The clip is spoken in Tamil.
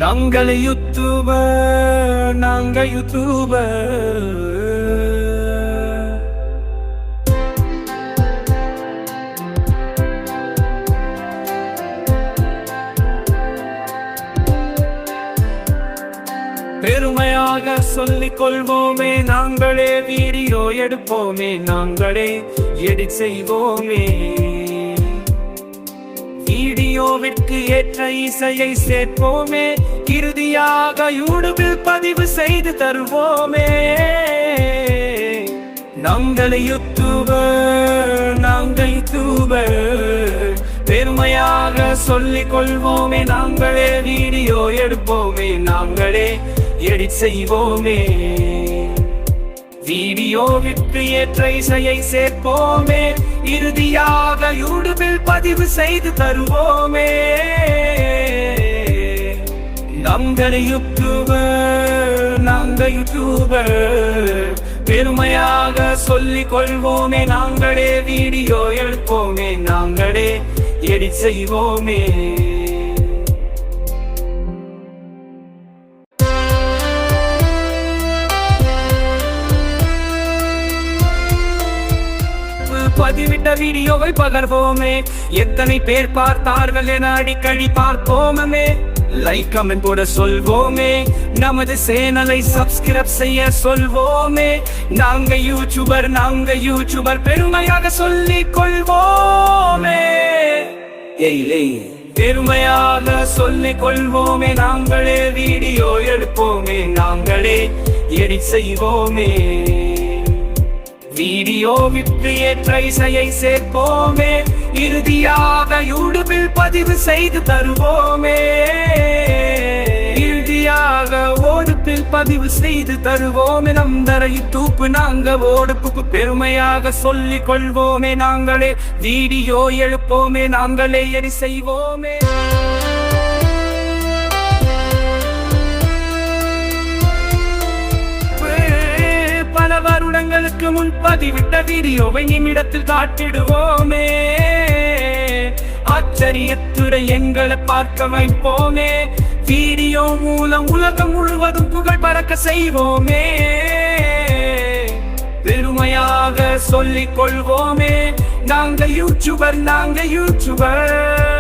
நாங்கள் யூடியூபர், நாங்கள் யூடியூபர். பெருமையாக சொல்லிக் கொள்வோமே, நாங்களே வீடியோ எடுப்போமே, நாங்களே எடிட் செய்வோமே. வீடியோவிற்கு ஏற்ற இசையை சேர்ப்போமே, இறுதியாக யூடியூபில் பதிவு செய்து தருவோமே. நாங்கள் யூடியூபர், நாங்கள் யூடியூபர். பெருமையாக சொல்லிக் கொள்வோமே, நாங்களே வீடியோ எடுப்போமே, நாங்களே எடிட் செய்வோமே. வீடியோவிற்கு ஏற்ற இசையை சேர்ப்போமே, இறுதியாக யூடியூபில் பதிவு செய்து தருவோமே. நாங்கள் யூடியூபர், நாங்கள் யூடியூபர். பெருமையாக சொல்லிக் கொள்வோமே, நாங்களே வீடியோ எடுப்போமே, நாங்களே எடிட் செய்வோமே. பதிவிட்ட வீடியோவை பகர்வோமே, எத்தனை பேர் பார்த்தார்கள் என அடிக்கடி பார்ப்போமே. லைக் கமெண்ட் போட சொல்வோமே, நமது சேனலை சப்ஸ்கிரைப் செய்ய சொல்வோமே. நாங்க யூடியூபர், நாங்க யூடியூபர். பெருமையாக சொல்லிக் கொள்வோமே, பெருமையாக சொல்லிக் கொள்வோமே. நாங்களே வீடியோ எடுப்போமே, நாங்களே எடிட் செய்வோமே. வீடியோவிற்கு ஏற்ற இசையை சேர்ப்போமே, இறுதியாக யூடியூபில் பதிவு செய்து தருவோமே. இறுதியாக யூடியூபில் பதிவு செய்து தருவோமே. நம் யூடியூப் நாங்க ஓடுப்பு. பெருமையாக சொல்லிக் கொள்வோமே, நாங்களே வீடியோ எழுப்போமே, நாங்களே எடிட் செய்வோமே. பல வருடங்களுக்கு முன் பதிவிட்ட வீடியோவை நிமிடத்தில் காட்டிடுவோமே. ஆச்சரியத்துடன் எங்களை பார்க்க வைப்போமே. வீடியோ மூலம் உலகம் முழுவதும் புகழ் பறக்க செய்வோமே. பெருமையாக சொல்லிக் கொள்வோமே, நாங்க யூடியூபர், நாங்க யூடியூபர்.